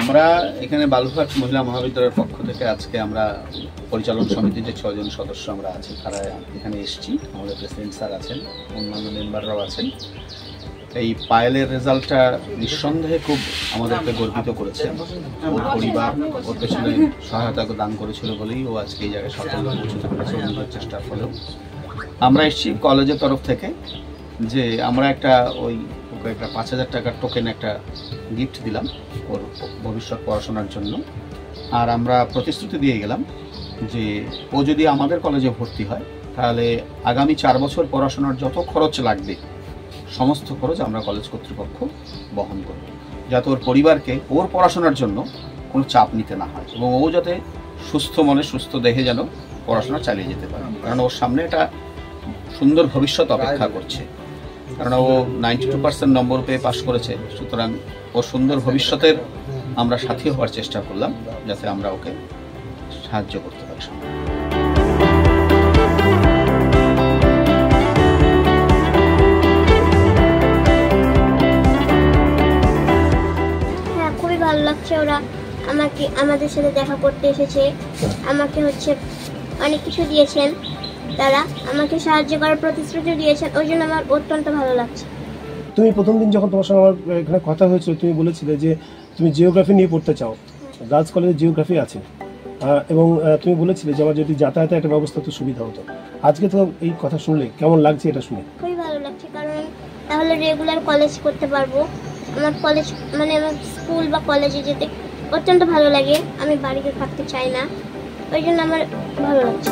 আমরা এখানে বালুরঘাট মহিলা মহাবিদ্যালয়ের পক্ষ থেকে আজকে আমরা পরিচালন সমিতির যে 6 জন সদস্য আমরা আছি তারা এখানে এসেছি। আমাদের প্রেসিডেন্ট স্যার আছেন, অন্যান্য মেম্বাররাও আছেন। এই পায়েলের রেজাল্টটা নিঃসন্দেহে খুব আমাদেরকে গর্বিত করেছে। ওর পরিবার ওর পেছনে সহায়তা দান করেছিল বলেই ও আজকে এই জায়গায় সাফল্য পৌঁছতে পেরেছে নিজের চেষ্টার ফলেও। আমরা এসেছি কলেজের তরফ থেকে যে আমরা একটা ওকে একটা 5,000 টাকার টোকেন একটা গিফট দিলাম ওর ভবিষ্যৎ পড়াশোনার জন্য। আর আমরা প্রতিশ্রুতি দিয়ে গেলাম যে ও যদি আমাদের কলেজে ভর্তি হয় তাহলে আগামী 4 বছর পড়াশোনার যত খরচ লাগবে সমস্ত খরচ আমরা কলেজ কর্তৃপক্ষ বহন করব, যাতে ওর পরিবারকে ওর পড়াশোনার জন্য কোনো চাপ নিতে না হয় এবং ও যাতে সুস্থ মনে সুস্থ দেহে যেন পড়াশোনা চালিয়ে যেতে পারে। কারণ ওর সামনে একটা সুন্দর ভবিষ্যৎ অপেক্ষা করছে, কারণ ও 92% নম্বর পেয়ে পাশ করেছে। সুতরাং ওর সুন্দর ভবিষ্যতের আমরা সাথী হওয়ার চেষ্টা করলাম যাতে আমরা ওকে সাহায্য করতে পারি। হ্যাঁ, খুবই ভালো লাগছে। ওরা আমাদের সাথে দেখা করতে এসেছে, আমাকে অনেক কিছু দিয়েছেন, তারা আমাকে সাহায্য করার প্রতিশ্রুতি দিয়েছেন, ওই জন্য আমার অত্যন্ত ভালো লাগছে। তুমি প্রথম দিন যখন তোমার সঙ্গে আমার এখানে কথা হয়েছিল তুমি বলেছিলে যে তুমি জিওগ্রাফি নিয়ে পড়তে চাও, গার্লস কলেজে জিওগ্রাফি আছে, এবং তুমি বলেছিলে যে আমার যদি যাতায়াতের একটা ব্যবস্থা তো সুবিধা হতো। আজকে তো এই কথা শুনলে কেমন লাগছে? এটা শুনে খুবই ভালো লাগছে, কারণ তাহলে রেগুলার কলেজ করতে পারবো। আমার কলেজ আমার স্কুল বা কলেজে যেতে অত্যন্ত ভালো লাগে, আমি বাড়িতে থাকতে চাই না, ওই জন্য আমার ভালো লাগছে।